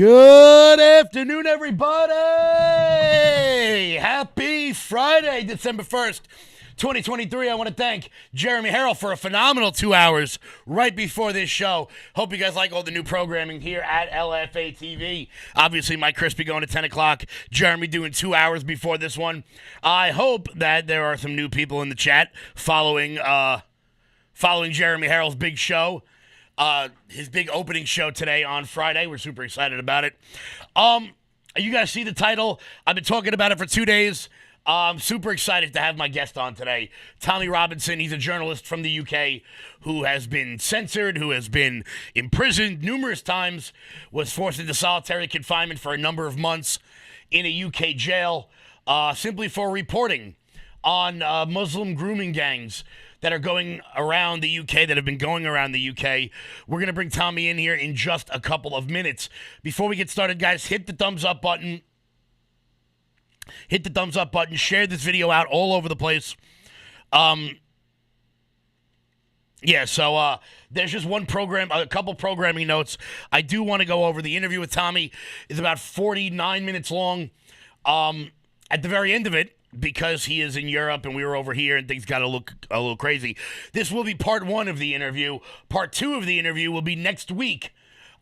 Good afternoon, everybody. Happy Friday, December 1st, 2023. I want to thank Jeremy Harrell for a phenomenal 2 hours right before this show. Hope you guys like all the new programming here at LFA TV. Obviously, Mike Crispy going to 10 o'clock. Jeremy doing 2 hours before this one. I hope that there are some new people in the chat following Jeremy Harrell's big show. His big opening show today on Friday. We're super excited about it. You guys see the title? I've been talking about it for 2 days. I'm super excited to have my guest on today, Tommy Robinson. He's a journalist from the UK who has been censored, who has been imprisoned numerous times, was forced into solitary confinement for a number of months in a UK jail, simply for reporting on Muslim grooming gangs that are going around the UK, that have been going around the UK. We're going to bring Tommy in here in just a couple of minutes. Before we get started, guys, hit the thumbs up button. Hit the thumbs up button. Share this video out all over the place. So there's just one program, a couple programming notes. I do want to go over. The interview with Tommy is about 49 minutes long. At the very end of it, because he is in Europe and we were over here and things got to look a little crazy, this will be part one of the interview. Part two of the interview will be next week,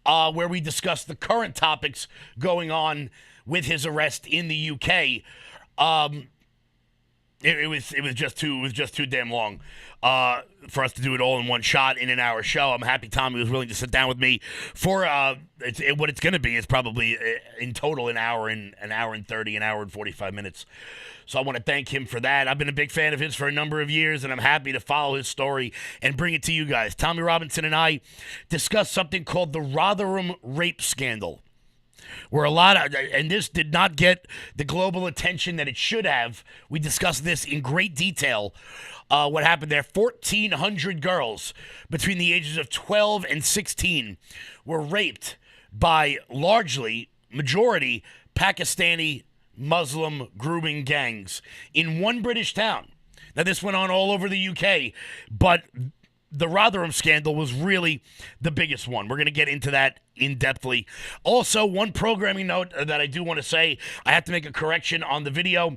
where we discuss the current topics going on with his arrest in the UK. It was just too damn long for us to do it all in one shot in an hour show. I'm happy Tommy was willing to sit down with me for what it's going to be is probably in total an hour and 30, an hour and 45 minutes. So I want to thank him for that. I've been a big fan of his for a number of years, and I'm happy to follow his story and bring it to you guys. Tommy Robinson and I discussed something called the Rotherham rape scandal, where and this did not get the global attention that it should have. We discussed this in great detail. What happened there? 1,400 girls between the ages of 12 and 16 were raped by majority Pakistani Muslim grooming gangs in one British town. Now, this went on all over the UK, but the Rotherham scandal was really the biggest one. We're going to get into that in-depthly. Also, one programming note that I do want to say, I have to make a correction on the video.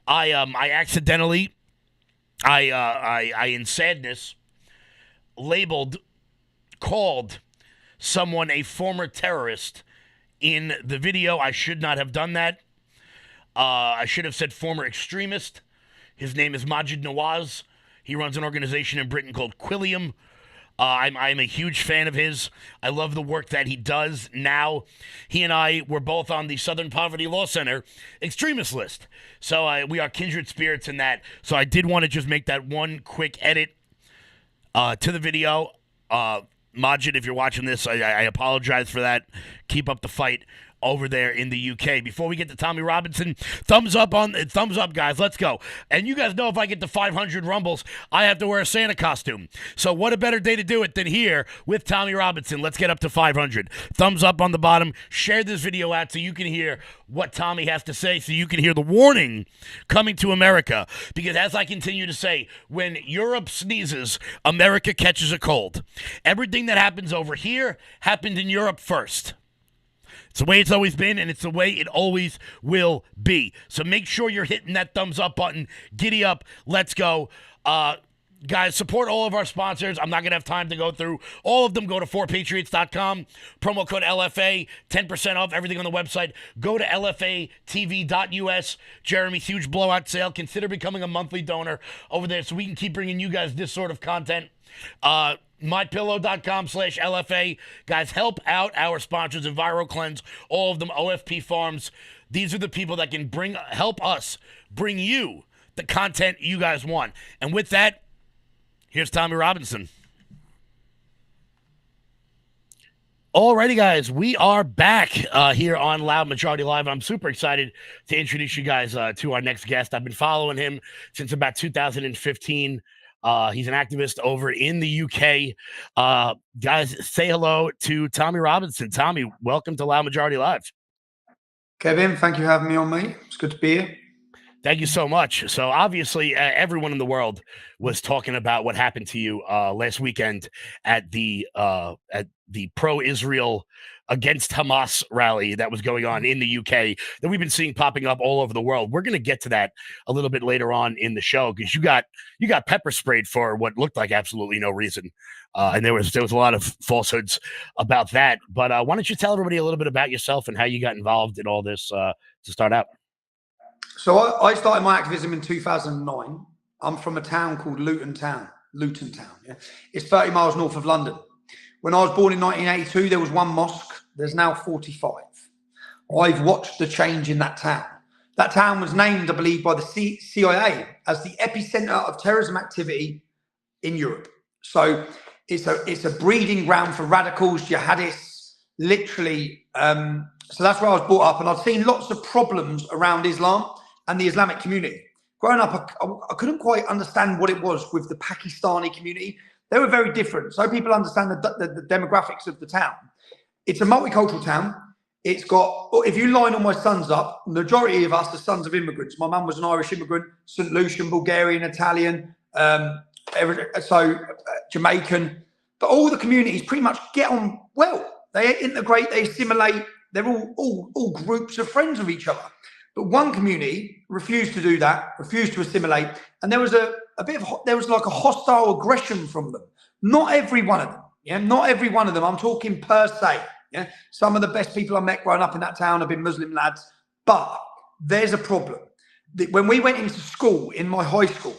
I accidentally, in sadness, called someone a former terrorist in the video. I should not have done that. I should have said former extremist. His name is Majid Nawaz. He runs an organization in Britain called Quilliam. I'm a huge fan of his. I love the work that he does now. He and I were both on the Southern Poverty Law Center extremist list. So we are kindred spirits in that. So I did want to just make that one quick edit to the video. Majid, if you're watching this, I apologize for that. Keep up the fight over there in the UK. Before we get to Tommy Robinson, thumbs up, guys. Let's go. And you guys know if I get to 500 rumbles, I have to wear a Santa costume. So what a better day to do it than here with Tommy Robinson. Let's get up to 500. Thumbs up on the bottom. Share this video out so you can hear what Tommy has to say, so you can hear the warning coming to America. Because as I continue to say, when Europe sneezes, America catches a cold. Everything that happens over here happened in Europe first. It's the way it's always been, and it's the way it always will be. So make sure you're hitting that thumbs up button. Giddy up. Let's go. Guys, support all of our sponsors. I'm not going to have time to go through all of them. Go to 4patriots.com. Promo code LFA. 10% off everything on the website. Go to lfatv.us. Jeremy's huge blowout sale. Consider becoming a monthly donor over there so we can keep bringing you guys this sort of content. MyPillow.com/LFA. Guys, help out our sponsors, EnviroCleanse, all of them, OFP Farms. These are the people that can help us bring you the content you guys want. And with that, here's Tommy Robinson. Alrighty, guys, we are back here on Loud Majority Live. I'm super excited to introduce you guys to our next guest. I've been following him since about 2015. He's an activist over in the UK. Guys, say hello to Tommy Robinson. Tommy, welcome to Loud Majority Live. Kevin, thank you for having me on, mate. It's good to be here. Thank you so much. So obviously, everyone in the world was talking about what happened to you last weekend at the pro-Israel against Hamas rally that was going on in the UK that we've been seeing popping up all over the world. We're going to get to that a little bit later on in the show because you got pepper sprayed for what looked like absolutely no reason, and there was a lot of falsehoods about that. But why don't you tell everybody a little bit about yourself and how you got involved in all this to start out? So I started my activism in 2009. I'm from a town called Luton Town. Yeah? It's 30 miles north of London. When I was born in 1982, there was one mosque. There's now 45. I've watched the change in that town. That town was named, I believe, by the CIA as the epicenter of terrorism activity in Europe. So it's a breeding ground for radicals, jihadists, literally. So that's where I was brought up, and I've seen lots of problems around Islam and the Islamic community. Growing up, I couldn't quite understand what it was with the Pakistani community. They were very different. So people understand the demographics of the town. It's a multicultural town. It's got, if you line all my sons up, the majority of us are sons of immigrants. My mum was an Irish immigrant, St. Lucian, Bulgarian, Italian, Jamaican. But all the communities pretty much get on well. They integrate, they assimilate. They're all groups of friends of each other. But one community refused to do that, refused to assimilate. And there was there was like a hostile aggression from them. Not every one of them. Yeah, not every one of them. I'm talking per se. Yeah, some of the best people I met growing up in that town have been Muslim lads. But there's a problem. When we went into school, in my high school,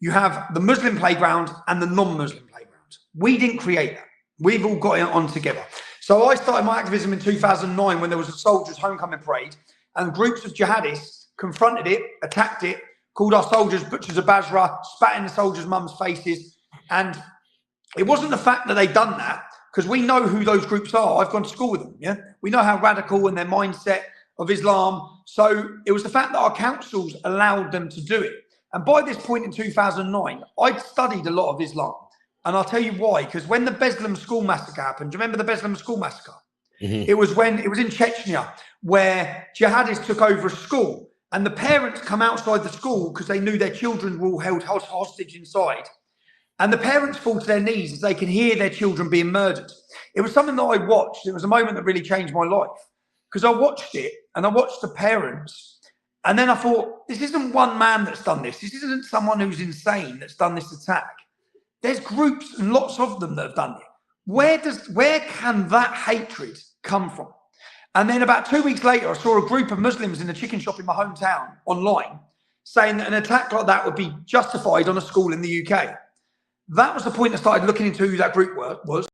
you have the Muslim playground and the non-Muslim playground. We didn't create that. We've all got it on together. So I started my activism in 2009 when there was a soldiers' homecoming parade, and groups of jihadists confronted it, attacked it, called our soldiers butchers of Basra, spat in the soldiers' mums' faces. And it wasn't the fact that they'd done that, because we know who those groups are. I've gone to school with them. Yeah, we know how radical and their mindset of Islam. So it was the fact that our councils allowed them to do it. And by this point in 2009, I'd studied a lot of Islam. And I'll tell you why, because when the Beslan school massacre happened, do you remember the Beslan school massacre? Mm-hmm. It was in Chechnya, where jihadists took over a school, and the parents come outside the school because they knew their children were all held hostage inside. And the parents fall to their knees as they can hear their children being murdered. It was something that I watched. It was a moment that really changed my life, because I watched it and I watched the parents. And then I thought, this isn't one man that's done this. This isn't someone who's insane that's done this attack. There's groups and lots of them that have done it. Where can that hatred come from? And then about 2 weeks later, I saw a group of Muslims in a chicken shop in my hometown online saying that an attack like that would be justified on a school in the UK. That was the point I started looking into who that group was.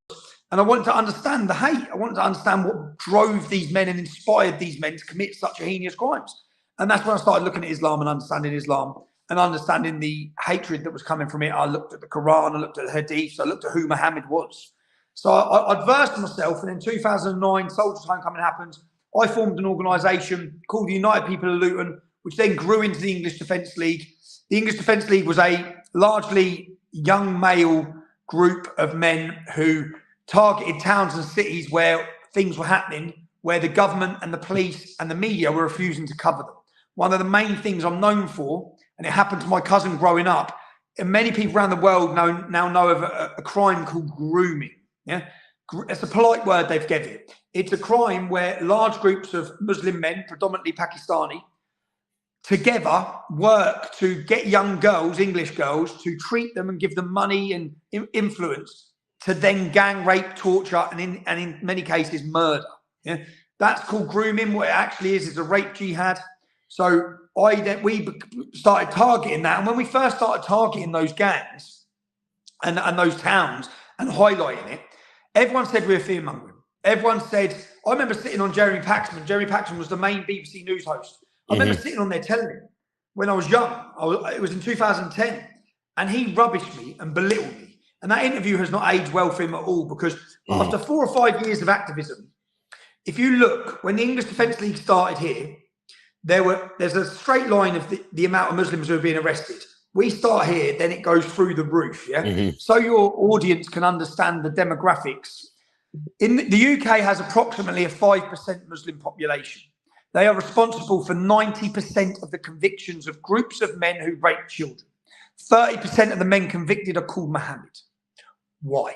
And I wanted to understand the hate. I wanted to understand what drove these men and inspired these men to commit such heinous crimes. And that's when I started looking at Islam and understanding Islam and understanding the hatred that was coming from it. I looked at the Quran, I looked at the Hadith, I looked at who Muhammad was. So I versed myself, and in 2009, Soldiers' Homecoming happened. I formed an organisation called the United People of Luton, which then grew into the English Defence League. The English Defence League was a largely young male group of men who targeted towns and cities where things were happening, where the government and the police and the media were refusing to cover them. One of the main things I'm known for, and it happened to my cousin growing up, and many people around the world now know of a crime called grooming. Yeah, it's a polite word they've given it. It's a crime where large groups of Muslim men, predominantly Pakistani, together work to get young girls, English girls, to treat them and give them money and influence to then gang rape, torture, and in many cases murder. Yeah, that's called grooming. What it actually is a rape jihad. So we started targeting that, and when we first started targeting those gangs and those towns and highlighting it, everyone said we were fear-mongering. Everyone said, I remember sitting on Jeremy Paxman. Jeremy Paxman was the main BBC News host. I remember sitting on there telling him when I was young, it was in 2010, and he rubbished me and belittled me. And that interview has not aged well for him at all, because after 4 or 5 years of activism, if you look, when the English Defence League started here, there's a straight line of the amount of Muslims who are being arrested. We start here, then it goes through the roof. Yeah. So your audience can understand the demographics. In the UK has approximately a 5% Muslim population. They are responsible for 90% of the convictions of groups of men who rape children. 30% of the men convicted are called Mohammed. Why?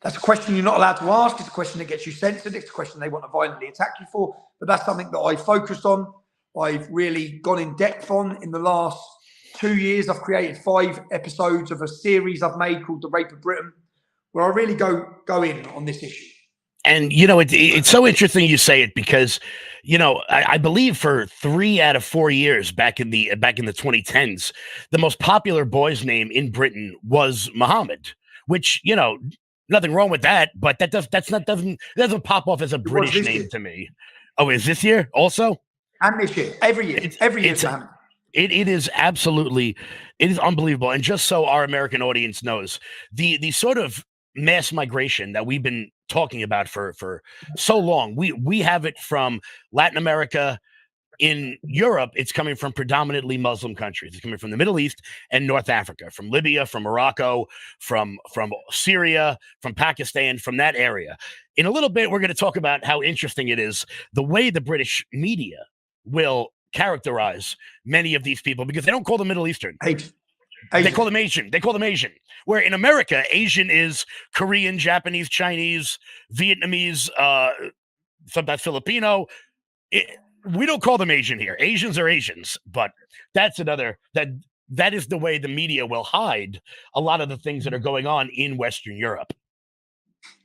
That's a question you're not allowed to ask. It's a question that gets you censored. It's a question they want to violently attack you for. But that's something that I focused on. I've really gone in depth on in the last 2 years. I've created 5 episodes of a series I've made called The Rape of Britain, where I really go in on this issue. And, it's so interesting you say it because, I believe for 3 out of 4 years back in the 2010s, the most popular boy's name in Britain was Muhammad, which, nothing wrong with that, but that doesn't pop off as a British name to me. Oh, is this year also? And this year, every year, every year. It is unbelievable. And just so our American audience knows, the sort of mass migration that we've been talking about for so long, we have it from Latin America. In Europe, it's coming from predominantly Muslim countries. It's coming from the Middle East and North Africa, from Libya, from Morocco, from Syria, from Pakistan, from that area. In a little bit, we're going to talk about how interesting it is the way the British media will characterize many of these people, because they don't call them Middle Eastern. Asian. They call them Asian. Where in America, Asian is Korean, Japanese, Chinese, Vietnamese, sometimes Filipino. We don't call them Asian here. Asians are Asians, but that's that is the way the media will hide a lot of the things that are going on in Western Europe.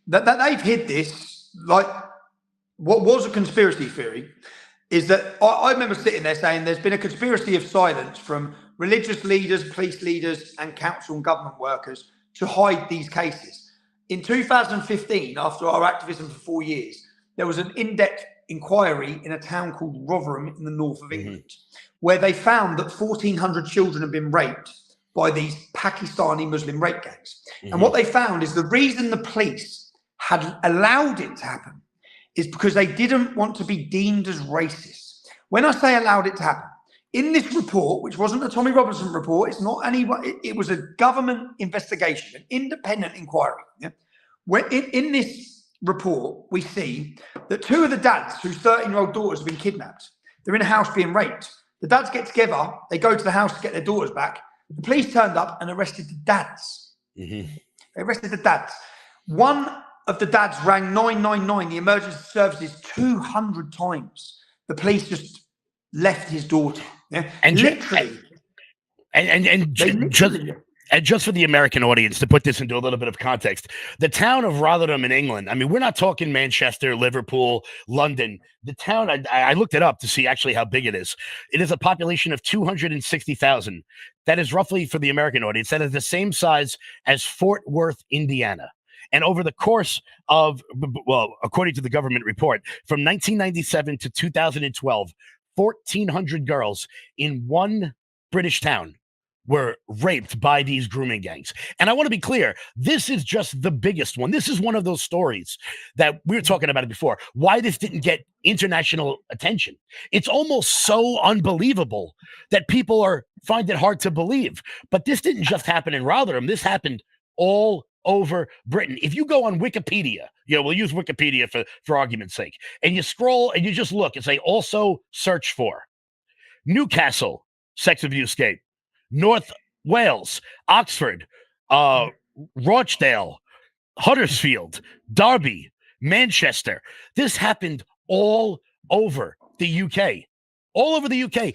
That they've hid this, like what was a conspiracy theory is that I remember sitting there saying there's been a conspiracy of silence from religious leaders, police leaders, and council and government workers to hide these cases. In 2015, after our activism for 4 years, there was an in-depth inquiry in a town called Rotherham in the north of England, where they found that 1,400 children had been raped by these Pakistani Muslim rape gangs. And what they found is the reason the police had allowed it to happen is because they didn't want to be deemed as racist. When I say allowed it to happen, in this report, which wasn't a Tommy Robinson report, it's not anyone, it was a government investigation, an independent inquiry. Yeah? Where in this report, we see that 2 of the dads whose 13-year-old daughters have been kidnapped, they're in a house being raped. The dads get together, they go to the house to get their daughters back. The police turned up and arrested the dads. They arrested the dads. One of the dads rang 999, the emergency services, 200 times. The police just left his daughter. Yeah? And literally. And just for the American audience, to put this into a little bit of context, the town of Rotherham in England, I mean, we're not talking Manchester, Liverpool, London. The town, I looked it up to see actually how big it is. It is a population of 260,000. That is roughly, for the American audience, that is the same size as Fort Worth, Indiana. And over the course of, well, according to the government report, from 1997 to 2012, 1,400 girls in one British town were raped by these grooming gangs. And I want to be clear, this is just the biggest one. This is one of those stories that we were talking about it before, why this didn't get international attention. It's almost so unbelievable that people find it hard to believe. But this didn't just happen in Rotherham. This happened all over Britain. If you go on Wikipedia, we'll use Wikipedia for argument's sake, and you scroll and you just look and say, also search for Newcastle, sex abuse scape, North Wales, Oxford, Rochdale, Huddersfield, Derby, Manchester. This happened all over the UK,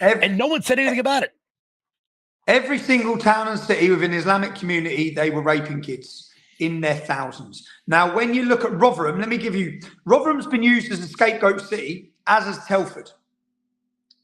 and no one said anything about it. Every single town and city within Islamic community, they were raping kids in their thousands. Now, when you look at Rotherham, Rotherham's been used as a scapegoat city, as has Telford.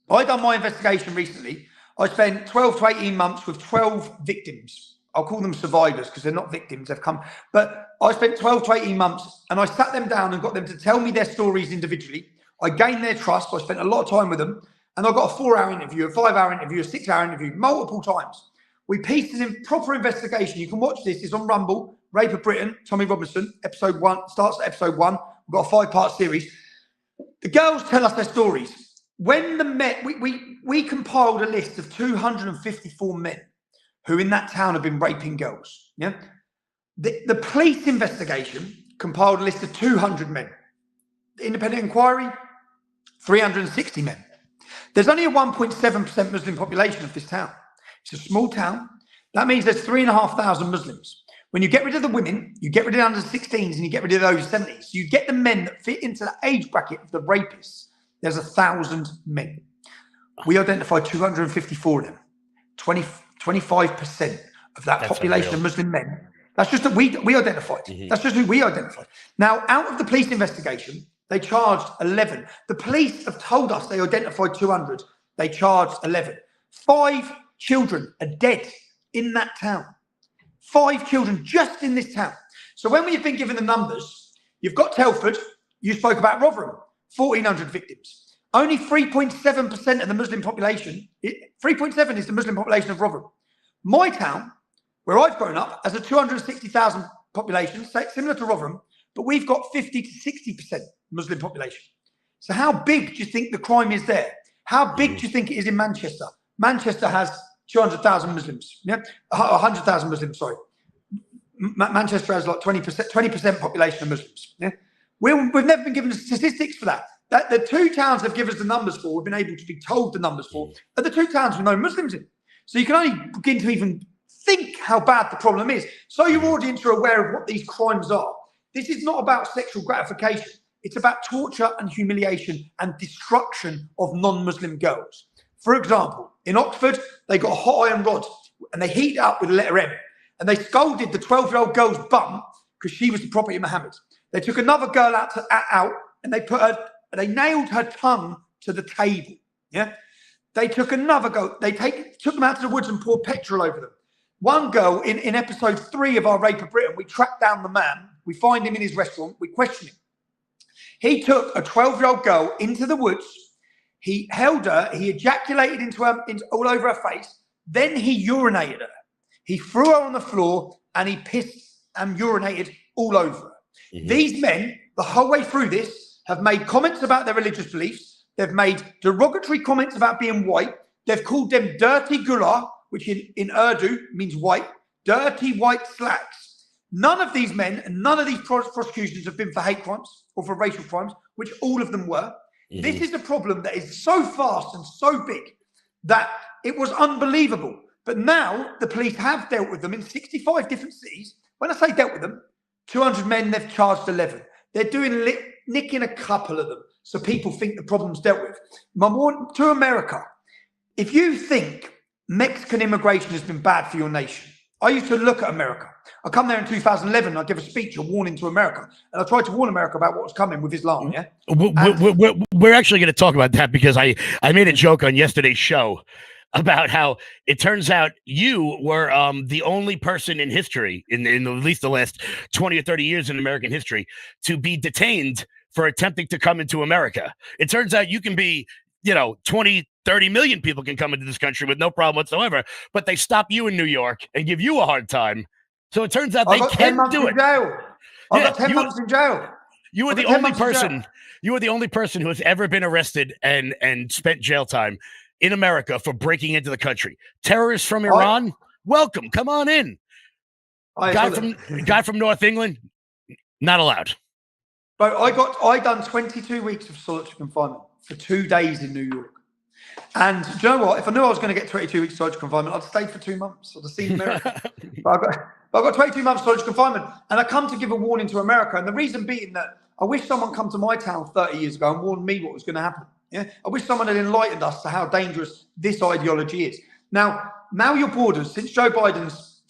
I done my investigation recently. I spent 12 to 18 months with 12 victims. I'll call them survivors because they're not victims, they've come. But I spent 12 to 18 months and I sat them down and got them to tell me their stories individually. I gained their trust. I spent a lot of time with them. And I got a 4-hour interview, a 5-hour interview, a 6-hour interview, multiple times. We pieced it in proper investigation. You can watch this. It's on Rumble, Rape of Britain, Tommy Robinson, episode 1, starts at episode 1. We've got a 5-part series. The girls tell us their stories. When the men, we compiled a list of 254 men who in that town have been raping girls. Yeah. The police investigation compiled a list of 200 men. The independent inquiry, 360 men. There's only a 1.7% Muslim population of this town. It's a small town. That means there's 3,500 Muslims. When you get rid of the women, you get rid of the under 16s and you get rid of those 70s. You get the men that fit into the age bracket of the rapists. There's 1,000 men. We identified 254 of them. 25% of that population of Muslim men. That's just that we identified. That's just who we identified. Now, out of the police investigation, they charged 11. The police have told us they identified 200. They charged 11. 5 children are dead in that town. 5 children just in this town. So when we've been given the numbers, you've got Telford, you spoke about Rotherham, 1,400 victims. Only 3.7% of the Muslim population, 3.7 is the Muslim population of Rotherham. My town, where I've grown up, has a 260,000 population, similar to Rotherham, but we've got 50 to 60% Muslim population. So how big do you think the crime is there? How big do you think it is in Manchester? Manchester has 200,000 Muslims, 100,000 Muslims, sorry. Manchester has like 20% population of Muslims. Yeah? We've never been given statistics for that. The 2 towns they've given us the numbers for, we've been able to be told the numbers for, are the 2 towns with no Muslims in. So you can only begin to even think how bad the problem is. So your audience are aware of what these crimes are. This is not about sexual gratification. It's about torture and humiliation and destruction of non-Muslim girls. For example, in Oxford, they got a hot iron rod and they heat it up with the letter M. And they scolded the 12-year-old girl's bum because she was the property of Muhammad. They took another girl out and they nailed her tongue to the table. Yeah. They took another girl. Took them out to the woods and poured petrol over them. One girl in episode 3 of our Rape of Britain, we tracked down the man. We find him in his restaurant. We question him. He took a 12-year-old girl into the woods. He held her. He ejaculated into all over her face. Then he urinated her. He threw her on the floor and he pissed and urinated all over her. These men, the whole way through this, have made comments about their religious beliefs. They've made derogatory comments about being white. They've called them dirty gullah, which in Urdu means white, dirty white slacks. None of these men and none of these prosecutions have been for hate crimes or for racial crimes, which all of them were. This is a problem that is so fast and so big that it was unbelievable. But now the police have dealt with them in 65 different cities. When I say dealt with them, 200 men, they've charged 11. They're doing nicking a couple of them so people think the problem's dealt with. To America, if you think Mexican immigration has been bad for your nation, I used to look at America. I come there in 2011 and I give a speech, a warning to America. And I tried to warn America about what was coming with Islam, yeah? We're actually going to talk about that because I made a joke on yesterday's show about how it turns out you were the only person in history, in at least the last 20 or 30 years in American history, to be detained for attempting to come into America. It turns out you can be, 20, 30 million people can come into this country with no problem whatsoever, but they stop you in New York and give you a hard time. So it turns out they can do it. I got 10 months in jail. You were the only person. You were the only person who has ever been arrested and spent jail time in America for breaking into the country. Terrorists from Iran, welcome. Come on in. Guy from North England, not allowed. But I done 22 weeks of solitary confinement for 2 days in New York. And do you know what? If I knew I was going to get 22 weeks solitary confinement, I'd stayed for 2 months. I'd have seen America. But I've got 22 months solitary confinement. And I come to give a warning to America. And the reason being that I wish someone come to my town 30 years ago and warned me what was going to happen. Yeah, I wish someone had enlightened us to how dangerous this ideology is. Now your borders, since Joe Biden's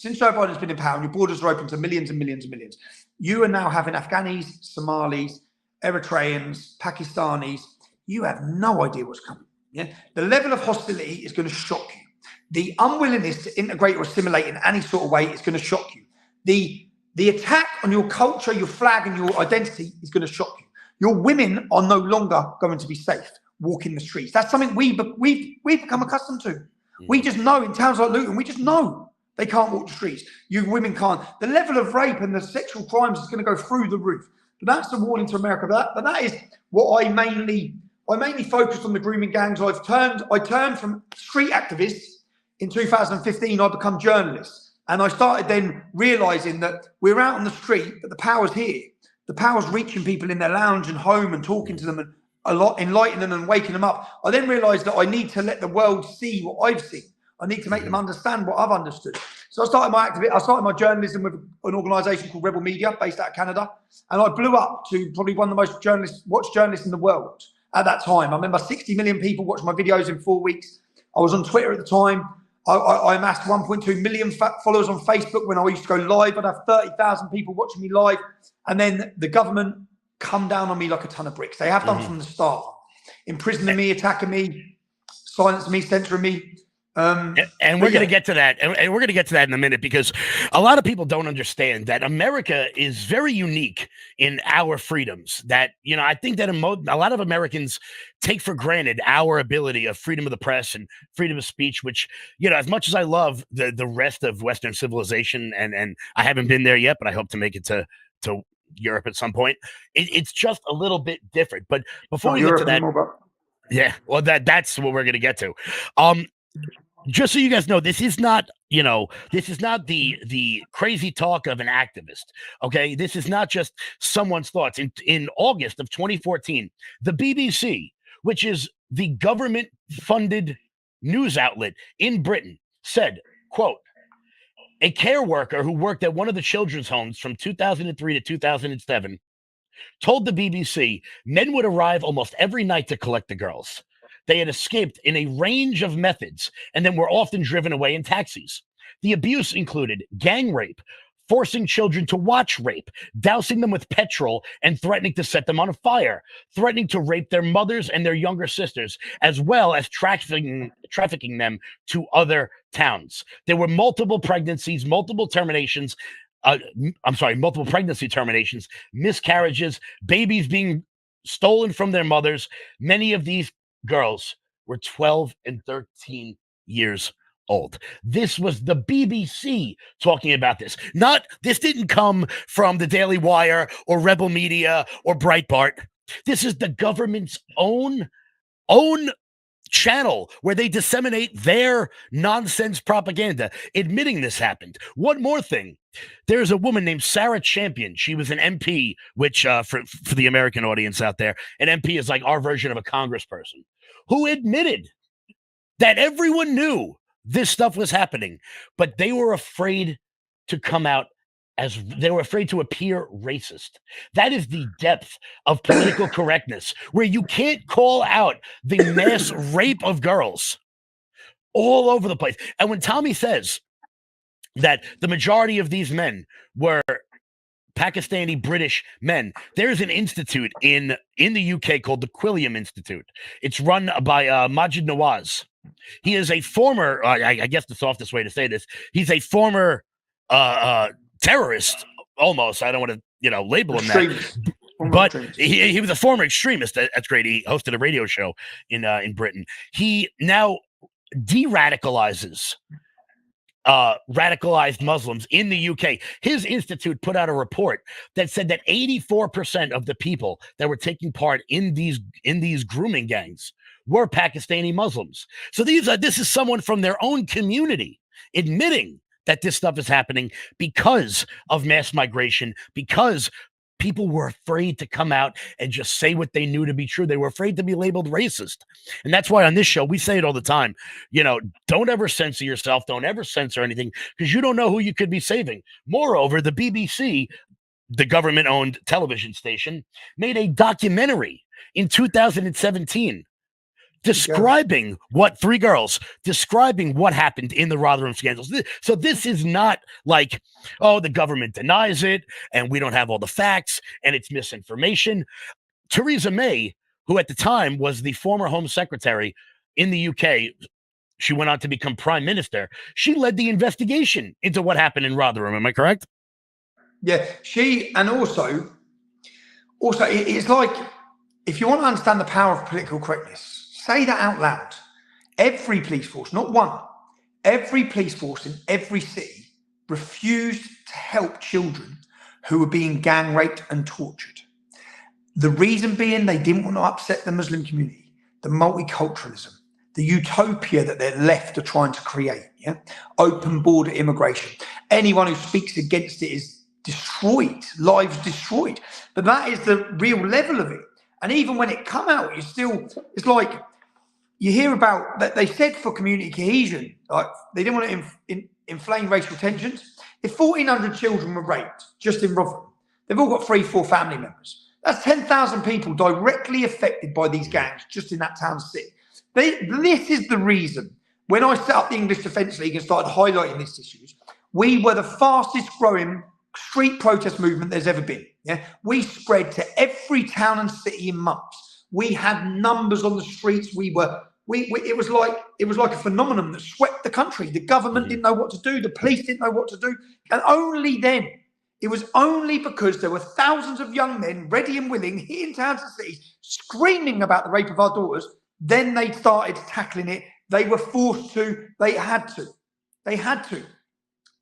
been in power, and your borders are open to millions and millions and millions. You are now having Afghanis, Somalis, Eritreans, Pakistanis. You have no idea what's coming. Yeah, the level of hostility is going to shock you. The unwillingness to integrate or assimilate in any sort of way is going to shock you. The attack on your culture, your flag, and your identity is going to shock you. Your women are no longer going to be safe walking the streets. That's something we've become accustomed to. We just know in towns like Luton, we just know they can't walk the streets. You women can't. The level of rape and the sexual crimes is going to go through the roof. But that's the warning to America. But that is what I mainly focused on, the grooming gangs. I turned from street activist in 2015. I become journalist, and I started then realizing that we're out on the street, but the power's here. The power's reaching people in their lounge and home and talking to them and a lot, enlightening them and waking them up. I then realized that I need to let the world see what I've seen. I need to make them understand what I've understood. So I started my journalism with an organisation called Rebel Media, based out of Canada, and I blew up to probably one of the most watched journalists in the world at that time. I remember 60 million people watched my videos in 4 weeks. I was on Twitter at the time. I amassed 1.2 million followers on Facebook. When I used to go live, I'd have 30,000 people watching me live. And then the government come down on me like a ton of bricks. They have done from the start, imprisoning me, attacking me, silencing me, censoring me. And we're going to get to that. And we're going to get to that in a minute, because a lot of people don't understand that America is very unique in our freedoms. That, you know, I think that a lot of Americans take for granted our ability of freedom of the press and freedom of speech, which, you know, as much as I love the rest of Western civilization, and I haven't been there yet, but I hope to make it to Europe at some point. It's just a little bit different. But before we get to that, yeah, well, that's what we're going to get to. Just so you guys know, this is not, you know, this is not the crazy talk of an activist. Okay, this is not just someone's thoughts. In August of 2014, the BBC, which is the government-funded news outlet in Britain, said, quote, "A care worker who worked at one of the children's homes from 2003 to 2007 told the BBC men would arrive almost every night to collect the girls. They had escaped in a range of methods and then were often driven away in taxis. The abuse included gang rape, forcing children to watch rape, dousing them with petrol and threatening to set them on fire, threatening to rape their mothers and their younger sisters, as well as trafficking them to other towns. There were multiple pregnancies, multiple pregnancy terminations, miscarriages, babies being stolen from their mothers. Many of these girls were 12 and 13 years old." This was the BBC talking about this. This didn't come from the Daily Wire or Rebel Media or Breitbart. This is the government's own channel where they disseminate their nonsense propaganda, admitting this happened. One more thing. There's a woman named Sarah Champion. She was an MP, which for the American audience out there, an MP is like our version of a congressperson, who admitted that everyone knew this stuff was happening, but they were afraid to come out, as they were afraid to appear racist. That is the depth of political correctness, where you can't call out the mass rape of girls all over the place. And when Tommy says that the majority of these men were Pakistani British men, there's an institute in the UK called the Quilliam Institute. It's run by Maajid Nawaz. He is a former, I guess the softest way to say this, he's a former terrorist, almost. I don't want to, label him that. But he was a former extremist. That's great. He hosted a radio show in Britain. He now de-radicalizes radicalized Muslims in the UK. His institute put out a report that said that 84% of the people that were taking part in these grooming gangs were Pakistani Muslims. So this is someone from their own community admitting that this stuff is happening because of mass migration, because people were afraid to come out and just say what they knew to be true. They were afraid to be labeled racist. And that's why on this show, we say it all the time, don't ever censor yourself. Don't ever censor anything, because you don't know who you could be saving. Moreover, the BBC, the government-owned television station, made a documentary in 2017 describing what happened in the Rotherham scandals. So this is not like, oh, the government denies it and we don't have all the facts and it's misinformation. Theresa May, who at the time was the former Home Secretary in the UK, she went on to become Prime Minister. She led the investigation into what happened in Rotherham. Am I correct? Yeah, and also it's like, if you want to understand the power of political correctness, say that out loud. Every police force, not one, every police force in every city refused to help children who were being gang raped and tortured. The reason being, they didn't want to upset the Muslim community, the multiculturalism, the utopia that they're left are trying to create. Yeah, open border immigration. Anyone who speaks against it is destroyed, lives destroyed. But that is the real level of it. And even when it come out, it's like you hear about that. They said for community cohesion, like they didn't want to inflame racial tensions. If 1,400 children were raped just in Rotherham, they've all got 3-4 family members. That's 10,000 people directly affected by these gangs just in that town city. This is the reason when I set up the English Defence League and started highlighting these issues, we were the fastest growing street protest movement there's ever been. Yeah, we spread to every town and city in months. We had numbers on the streets. It was like a phenomenon that swept the country. The government didn't know what to do. The police didn't know what to do. And only then, it was only because there were thousands of young men ready and willing, hitting towns and cities, screaming about the rape of our daughters. Then they started tackling it. They were forced to. They had to.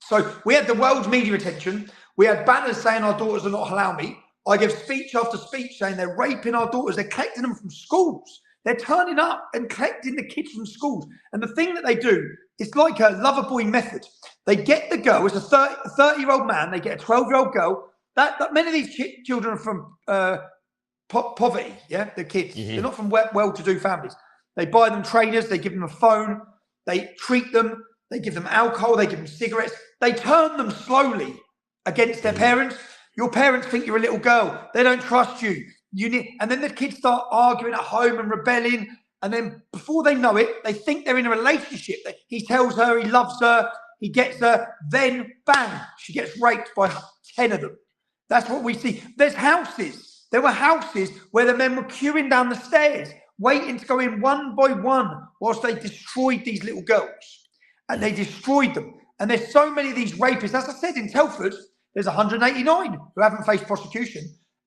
So we had the world's media attention. We had banners saying our daughters are not halal meat. I give speech after speech saying they're raping our daughters. They're collecting them from schools. They're turning up and collecting the kids from schools. And the thing that they do, it's like a lover boy method. They get the girl, it's a 30-year-old man, they get a 12-year-old girl. That many of these children are from poverty, yeah, the kids. They're not from well-to-do families. They buy them trainers, they give them a phone, they treat them, they give them alcohol, they give them cigarettes. They turn them slowly against their parents. Your parents think you're a little girl. They don't trust you. And then the kids start arguing at home and rebelling. And then before they know it, they think they're in a relationship. He tells her he loves her. He gets her. Then, bang, she gets raped by 10 of them. That's what we see. There's houses. There were houses where the men were queuing down the stairs, waiting to go in one by one whilst they destroyed these little girls. And they destroyed them. And there's so many of these rapists. As I said, in Telford, there's 189 who haven't faced prosecution.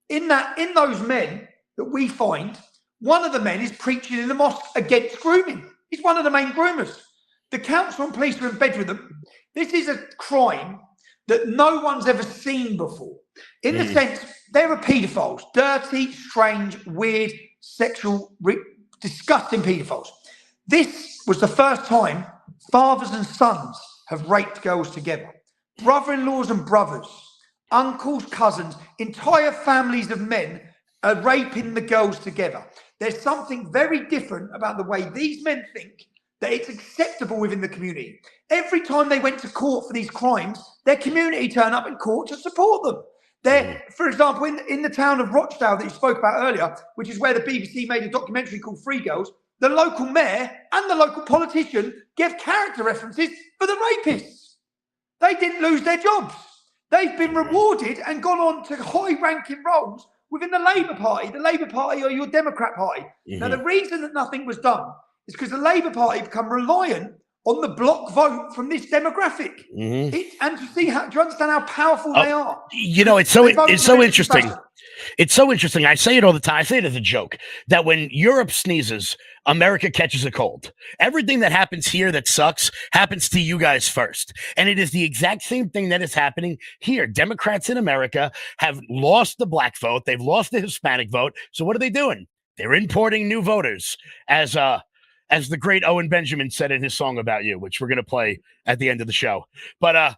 In those men that we find, one of the men is preaching in the mosque against grooming. He's one of the main groomers. The council and police are in bed with them. This is a crime that no one's ever seen before. In the sense, there are paedophiles, dirty, strange, weird, sexual, disgusting paedophiles. This was the first time fathers and sons have raped girls together. Brother-in-laws and brothers, uncles, cousins, entire families of men are raping the girls together. There's something very different about the way these men think that it's acceptable within the community. Every time they went to court for these crimes, their community turned up in court to support them. For example, in the town of Rochdale that you spoke about earlier, which is where the BBC made a documentary called Free Girls, the local mayor and the local politician gave character references for the rapists. They didn't lose their jobs. They've been rewarded and gone on to high-ranking roles within the Labour Party. The Labour Party or your Democrat Party. Now, the reason that nothing was done is because the Labour Party become reliant on the block vote from this demographic. And do you understand how powerful they are? You know, it's so interesting. It's so interesting. I say it all the time. I say it as a joke that when Europe sneezes, America catches a cold. Everything that happens here that sucks happens to you guys first. And it is the exact same thing that is happening here. Democrats in America have lost the black vote. They've lost the Hispanic vote. So what are they doing? They're importing new voters, as the great Owen Benjamin said in his song about you, which we're going to play at the end of the show. But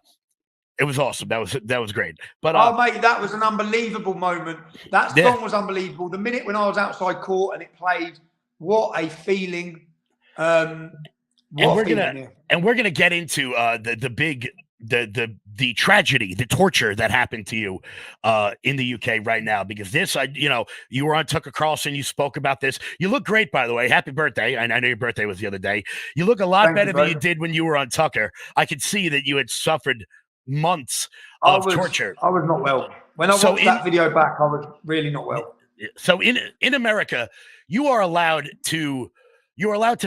it was awesome. That was great. But oh, mate, that was an unbelievable moment. That song was unbelievable. The minute when I was outside court and it played, what a feeling! And we're gonna get into the tragedy, the torture that happened to you in the UK right now, because this, you were on Tucker Carlson. You spoke about this. You look great, by the way. Happy birthday. And I know your birthday was the other day. You look a lot better than you did when you were on Tucker. I could see that you had suffered months of torture. I was not well. When I watched that video back, I was really not well. So in America, you are allowed to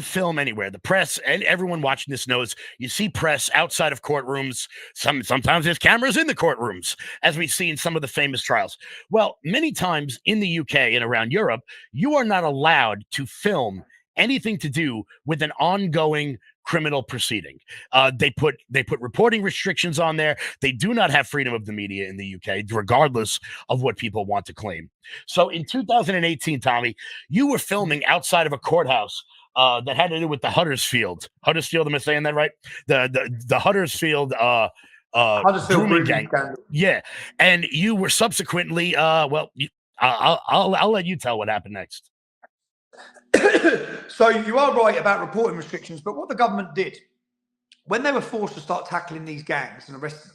film anywhere. The press and everyone watching this knows you see press outside of courtrooms. Sometimes there's cameras in the courtrooms, as we see in some of the famous trials. Well, many times in the UK and around Europe, you are not allowed to film anything to do with an ongoing criminal proceeding. They put reporting restrictions on there. They do not have freedom of the media in the UK, regardless of what people want to claim. So in 2018, Tommy, you were filming outside of a courthouse that had to do with the Huddersfield. Huddersfield, am I saying that right? The Huddersfield grooming gang. Yeah. And you were subsequently I'll let you tell what happened next. So you are right about reporting restrictions, but what the government did when they were forced to start tackling these gangs and arresting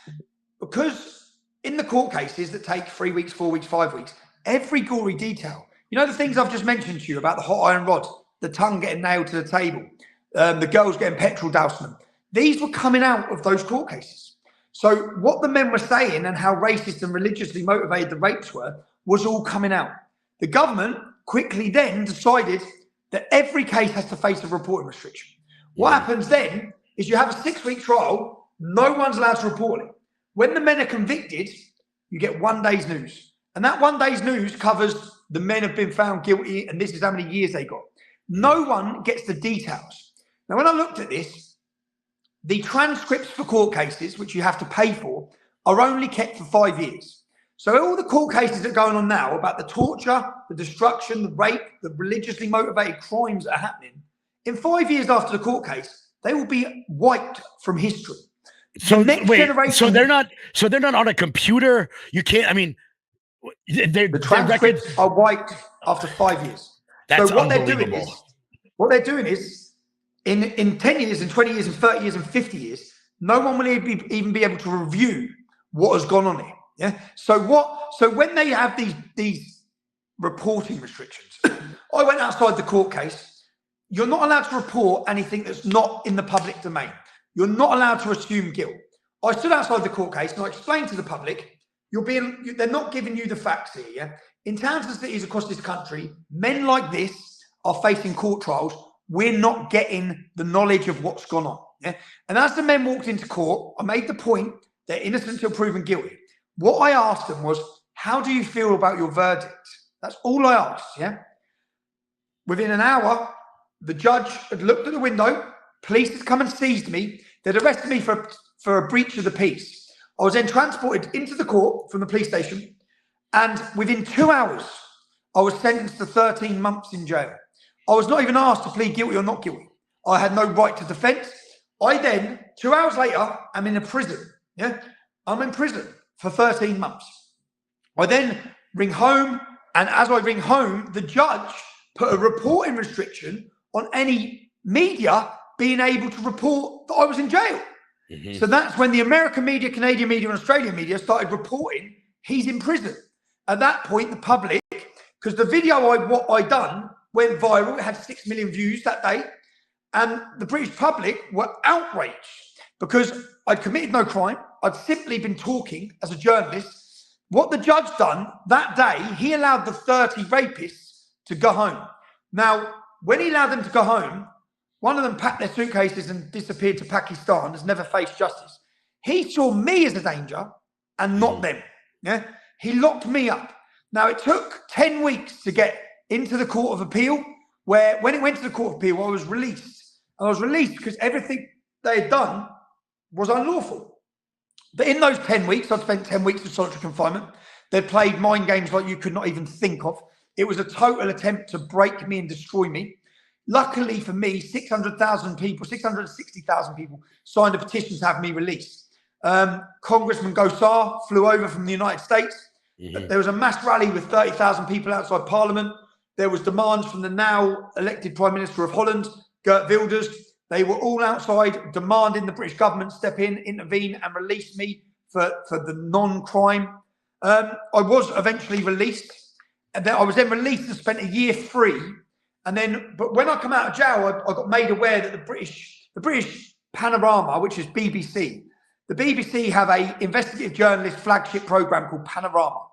them, because in the court cases that take 3 weeks, 4 weeks, 5 weeks, every gory detail, you know, the things I've just mentioned to you about the hot iron rod, the tongue getting nailed to the table, the girls getting petrol doused on them, these were coming out of those court cases. So what the men were saying and how racist and religiously motivated the rapes were was all coming out. The government quickly then decided that every case has to face a reporting restriction. What happens then is you have a 6-week trial, no one's allowed to report it. When the men are convicted, you get 1 day's news. And that 1 day's news covers the men have been found guilty and this is how many years they got. No one gets the details. Now, when I looked at this, the transcripts for court cases, which you have to pay for, are only kept for 5 years. So all the court cases that are going on now about the torture, the destruction, the rape, the religiously motivated crimes that are happening, in 5 years after the court case, they will be wiped from history. So so they're not on a computer. You can't. I mean, the transcripts are wiped after 5 years. That's so what they're doing is in 10 years and 20 years and 30 years and 50 years, no one will even be able to review what has gone on here. Yeah. So when they have these reporting restrictions, I went outside the court case. You're not allowed to report anything that's not in the public domain. You're not allowed to assume guilt. I stood outside the court case and I explained to the public, they're not giving you the facts here. Yeah? In towns and cities across this country, men like this are facing court trials. We're not getting the knowledge of what's gone on. Yeah? And as the men walked into court, I made the point they're innocent until proven guilty. What I asked them was, how do you feel about your verdict? That's all I asked. Yeah. Within an hour, the judge had looked at the window. Police had come and seized me. They'd arrested me for a breach of the peace. I was then transported into the court from the police station. And within 2 hours, I was sentenced to 13 months in jail. I was not even asked to plead guilty or not guilty. I had no right to defense. I then, 2 hours later, am in a prison. Yeah, I'm in prison for 13 months. I then ring home. And as I ring home, the judge put a reporting restriction on any media being able to report that I was in jail. So that's when the American media, Canadian media, and Australian media started reporting he's in prison. At that point, the public, because the video what I done went viral, it had 6 million views that day, and the British public were outraged because I'd committed no crime. I'd simply been talking as a journalist. What the judge done that day, he allowed the 30 rapists to go home. Now, when he allowed them to go home, one of them packed their suitcases and disappeared to Pakistan, has never faced justice. He saw me as a danger and not them. Yeah, he locked me up. Now, it took 10 weeks to get into the Court of Appeal, where when it went to the Court of Appeal, I was released. And I was released because everything they had done was unlawful. But in those 10 weeks, I'd spent 10 weeks of solitary confinement. They'd played mind games like you could not even think of. It was a total attempt to break me and destroy me. Luckily for me, 600,000 people, 660,000 people signed a petition to have me released. Congressman Gosar flew over from the United States. There was a mass rally with 30,000 people outside Parliament. There was demands from the now elected Prime Minister of Holland, Geert Wilders. They were all outside demanding the British government step in, intervene and release me for the non-crime. I was eventually released. And then I was then released and spent a year free. And then, but when I come out of jail, I got made aware that the British Panorama, which is BBC, the BBC have a investigative journalist flagship program called Panorama.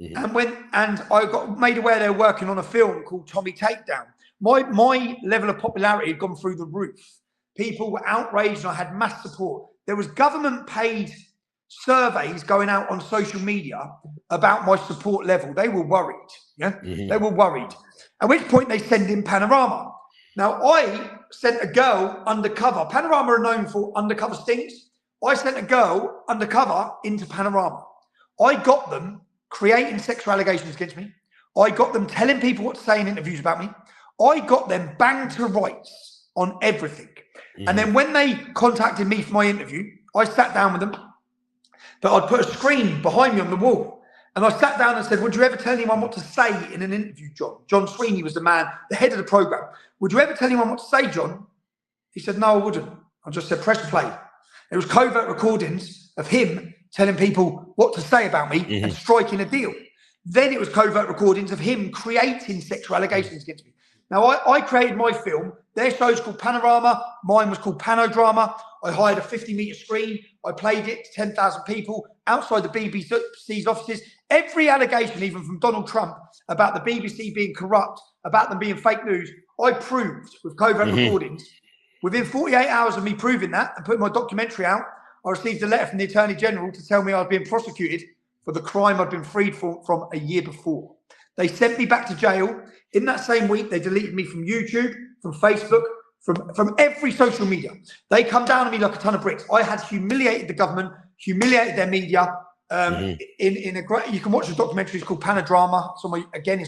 And I got made aware they were working on a film called Tommy Takedown. My level of popularity had gone through the roof. People were outraged and I had mass support. There was government paid surveys going out on social media about my support level. They were worried. Yeah, they were worried. At which point they send in Panorama. Now I sent a girl undercover. Panorama are known for undercover stings. I sent a girl undercover into Panorama. I got them creating sexual allegations against me. I got them telling people what to say in interviews about me. I got them banged to rights on everything. And then when they contacted me for my interview, I sat down with them. But I'd put a screen behind me on the wall. And I sat down and said, would you ever tell anyone what to say in an interview, John? John Sweeney was the man, the head of the program. Would you ever tell anyone what to say, John? He said, no, I wouldn't. I just said, press play. It was covert recordings of him telling people what to say about me and striking a deal. Then it was covert recordings of him creating sexual allegations against me. Now, I created my film. Their show's called Panorama. Mine was called Panodrama. I hired a 50-metre screen. I played it to 10,000 people outside the BBC's offices. Every allegation, even from Donald Trump, about the BBC being corrupt, about them being fake news, I proved with covert recordings. Within 48 hours of me proving that and putting my documentary out, I received a letter from the Attorney General to tell me I was being prosecuted for the crime I'd been freed from a year before. They sent me back to jail. In that same week, they deleted me from YouTube, from Facebook, from every social media. They come down on me like a ton of bricks. I had humiliated the government, humiliated their media. In a great, you can watch the documentary. It's called Panodrama. It's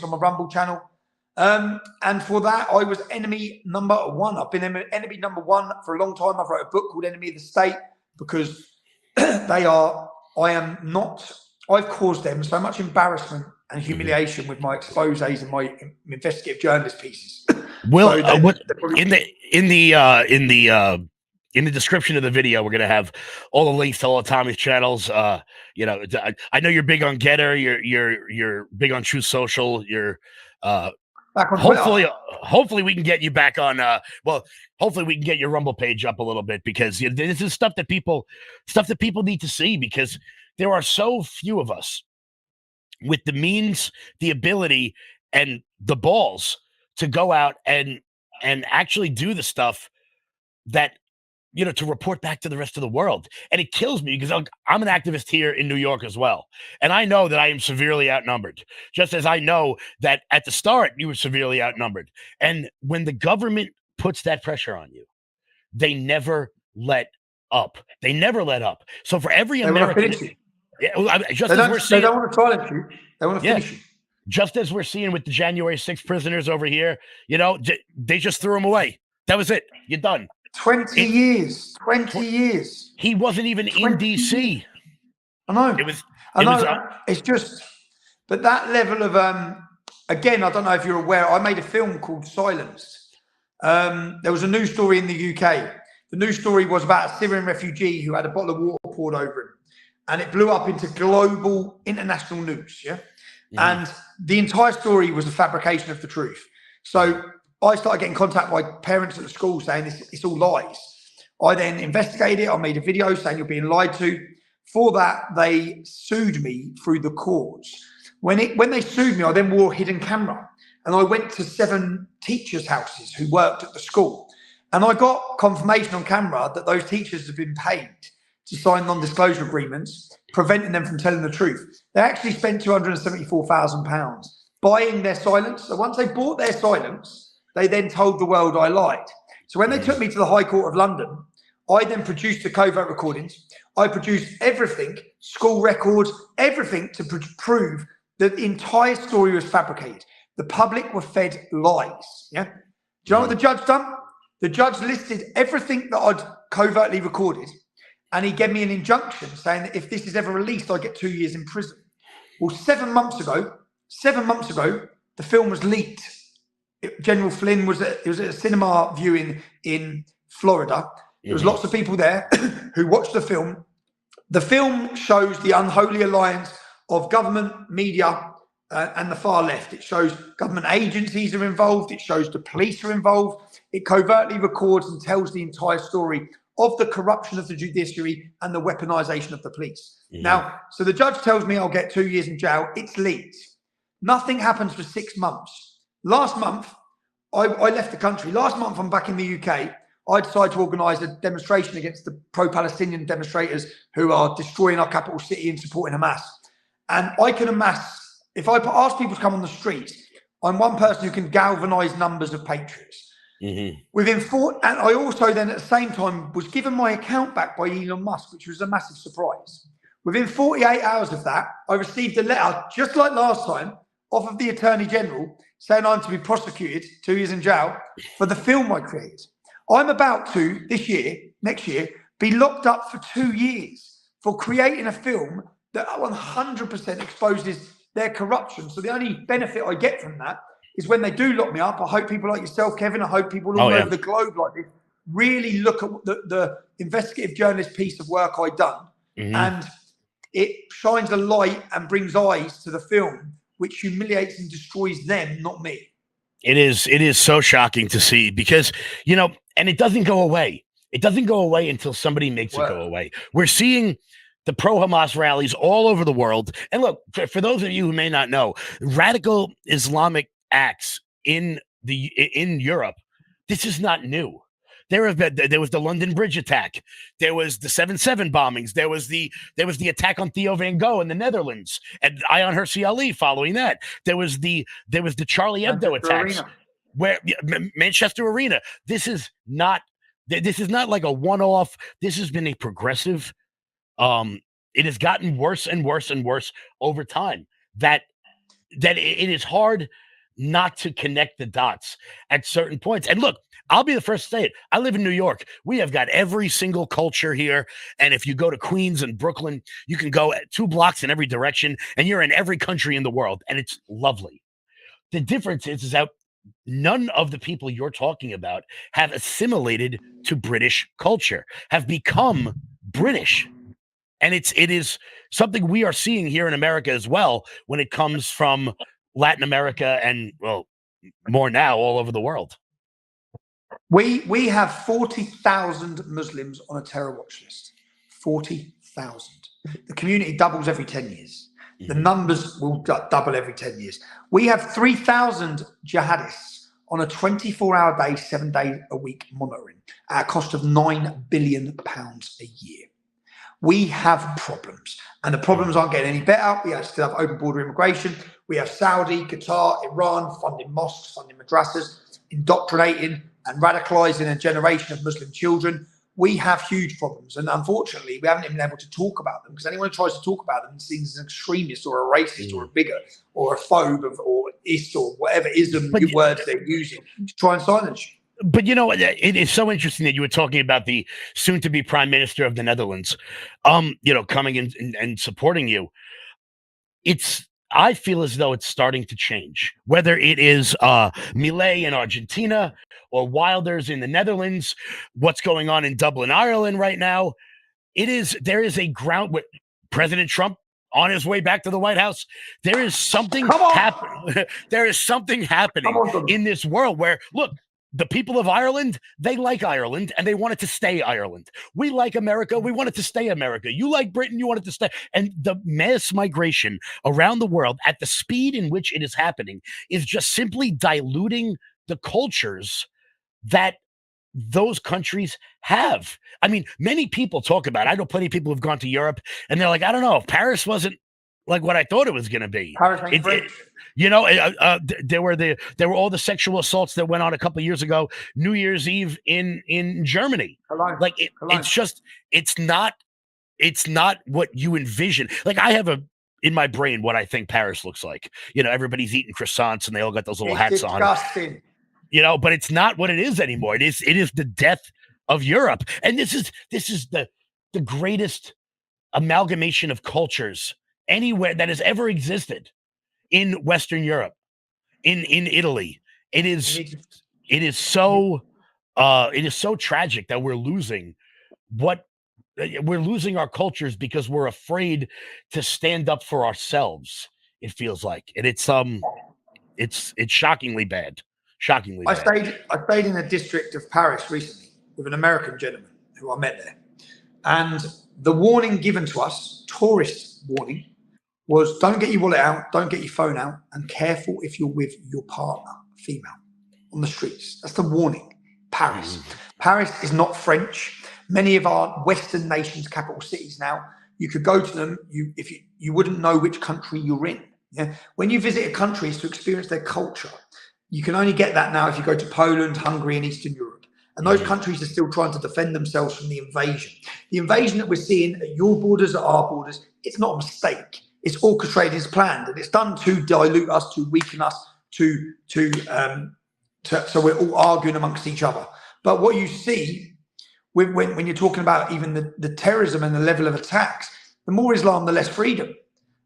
on my Rumble channel. And for that, I was enemy number one. I've been enemy number one for a long time. I've wrote a book called Enemy of the State because I've caused them so much embarrassment and humiliation with my exposés and my investigative journalist pieces. Well, in the description of the video, we're gonna have all the links to all of Tommy's channels. I know you're big on Getter. You're big on Truth Social. You're back on Twitter. Hopefully we can get you back on. Hopefully we can get your Rumble page up a little bit because this is stuff that people need to see because there are so few of us with the means, the ability, and the balls to go out and actually do the stuff that, to report back to the rest of the world. And it kills me because I'm an activist here in New York as well. And I know that I am severely outnumbered, just as I know that at the start you were severely outnumbered. And when the government puts that pressure on you, they never let up. They never let up. So for every American, they don't want to silence you. They want to finish you. Just as we're seeing with the January 6th prisoners over here, they just threw them away. That was it. You're done. 20 years. He wasn't even in DC. I know. It's just, but that level of, again, I don't know if you're aware, I made a film called Silenced. There was a news story in the UK. The news story was about a Syrian refugee who had a bottle of water poured over him. And it blew up into global, international news, yeah? And the entire story was a fabrication of the truth. So I started getting contact by parents at the school saying it's all lies. I then investigated it. I made a video saying you're being lied to. For that, they sued me through the courts. When they sued me, I then wore a hidden camera. And I went to 7 teachers' houses who worked at the school. And I got confirmation on camera that those teachers had been paid to sign non-disclosure agreements, preventing them from telling the truth. They actually spent £274,000 buying their silence. So once they bought their silence, they then told the world I lied. So when they took me to the High Court of London, I then produced the covert recordings. I produced everything, school records, everything to prove that the entire story was fabricated. The public were fed lies. Yeah. Do you know what the judge done? The judge listed everything that I'd covertly recorded. And he gave me an injunction saying that if this is ever released, I get 2 years in prison. Well, 7 months ago, the film was leaked. General Flynn was at a cinema viewing in Florida. There was lots of people there who watched the film. The film shows the unholy alliance of government, media, and the far left. It shows government agencies are involved. It shows the police are involved. It covertly records and tells the entire story of the corruption of the judiciary and the weaponization of the police. Now, so the judge tells me I'll get 2 years in jail. It's leaked. Nothing happens for 6 months. Last month, I left the country. Last month, I'm back in the UK. I decided to organise a demonstration against the pro-Palestinian demonstrators who are destroying our capital city and supporting Hamas. And I can amass, if I ask people to come on the streets, I'm one person who can galvanise numbers of patriots. Within 4, and I also then at the same time was given my account back by Elon Musk, which was a massive surprise. Within 48 hours of that, I received a letter, just like last time, off of the Attorney General saying I'm to be prosecuted 2 years in jail for the film I created. I'm about to, next year, be locked up for 2 years for creating a film that 100% exposes their corruption. So the only benefit I get from that is when they do lock me up. I hope people like yourself, Kevin, I hope people all over the globe like this really look at the investigative journalist piece of work I done, and it shines a light and brings eyes to the film, which humiliates and destroys them, not me. It is so shocking to see, because, you know, and it doesn't go away. It doesn't go away until somebody makes it go away. We're seeing the pro-Hamas rallies all over the world. And look, for those of you who may not know, radical Islamic acts in Europe, this is not new. There was the London Bridge attack. There was the 7/7 bombings. There was the attack on Theo van Gogh in the Netherlands and Ayaan Hirsi Ali following that. There was the Charlie Hebdo attacks, where Manchester Arena. This is not like a one-off. This has been a progressive. It has gotten worse and worse and worse over time. That it is hard not to connect the dots at certain points. And look, I'll be the first to say it. I live in New York. We have got every single culture here. And if you go to Queens and Brooklyn, you can go 2 blocks in every direction and you're in every country in the world. And it's lovely. The difference is that none of the people you're talking about have assimilated to British culture, have become British. And it is something we are seeing here in America as well, when it comes from Latin America and, well, more now all over the world. We have 40,000 Muslims on a terror watch list. 40,000. The community doubles every 10 years. The numbers will double every 10 years. We have 3,000 jihadists on a 24-hour day, 7 days a week monitoring at a cost of £9 billion a year. We have problems, and the problems aren't getting any better. We still have open border immigration. We have Saudi, Qatar, Iran funding mosques, funding madrasas, indoctrinating and radicalizing a generation of Muslim children. We have huge problems, and unfortunately, we haven't even been able to talk about them, because anyone who tries to talk about them is seen as an extremist or a racist or a bigot or a phobe or ist or whatever ism words they're using to try and silence you. But, you know, it is so interesting that you were talking about the soon-to-be prime minister of the Netherlands, you know, coming in and supporting you. I feel as though it's starting to change, whether it is Milei in Argentina or Wilders in the Netherlands, what's going on in Dublin, Ireland right now. There is a ground with President Trump on his way back to the White House. There is something happening. There is something happening in this world where, look, the people of Ireland, they like Ireland and they want it to stay Ireland. We like America. We want it to stay America. You like Britain. You want it to stay. And the mass migration around the world at the speed in which it is happening is just simply diluting the cultures that those countries have. I mean, many people talk about it. I know plenty of people who've gone to Europe and they're like, I don't know, Paris wasn't like what I thought it was going to be. You know, there were all the sexual assaults that went on a couple of years ago, New Year's Eve in Germany. Like it's not what you envision. Like, I have in my brain what I think Paris looks like. You know, everybody's eating croissants and they all got those little hats on. You know, but it's not what it is anymore. It is the death of Europe, and this is the greatest amalgamation of cultures anywhere that has ever existed in Western Europe, in Italy. It is so tragic that we're losing our cultures because we're afraid to stand up for ourselves. It feels like, and it's shockingly bad. Shockingly bad. I stayed in the district of Paris recently with an American gentleman who I met there, and the warning given to us, tourist warning, was don't get your wallet out, don't get your phone out, and careful if you're with your partner, female, on the streets. That's the warning. Paris. Paris is not French. Many of our Western nations' capital cities now, you could go to them, if you wouldn't know which country you're in. Yeah? When you visit a country, it's to experience their culture. You can only get that now if you go to Poland, Hungary, and Eastern Europe. And those countries are still trying to defend themselves from the invasion. The invasion that we're seeing at your borders, at our borders, it's not a mistake. It's orchestrated, it's planned, and it's done to dilute us, to weaken us, so we're all arguing amongst each other. But what you see when you're talking about even the terrorism and the level of attacks, the more Islam, the less freedom.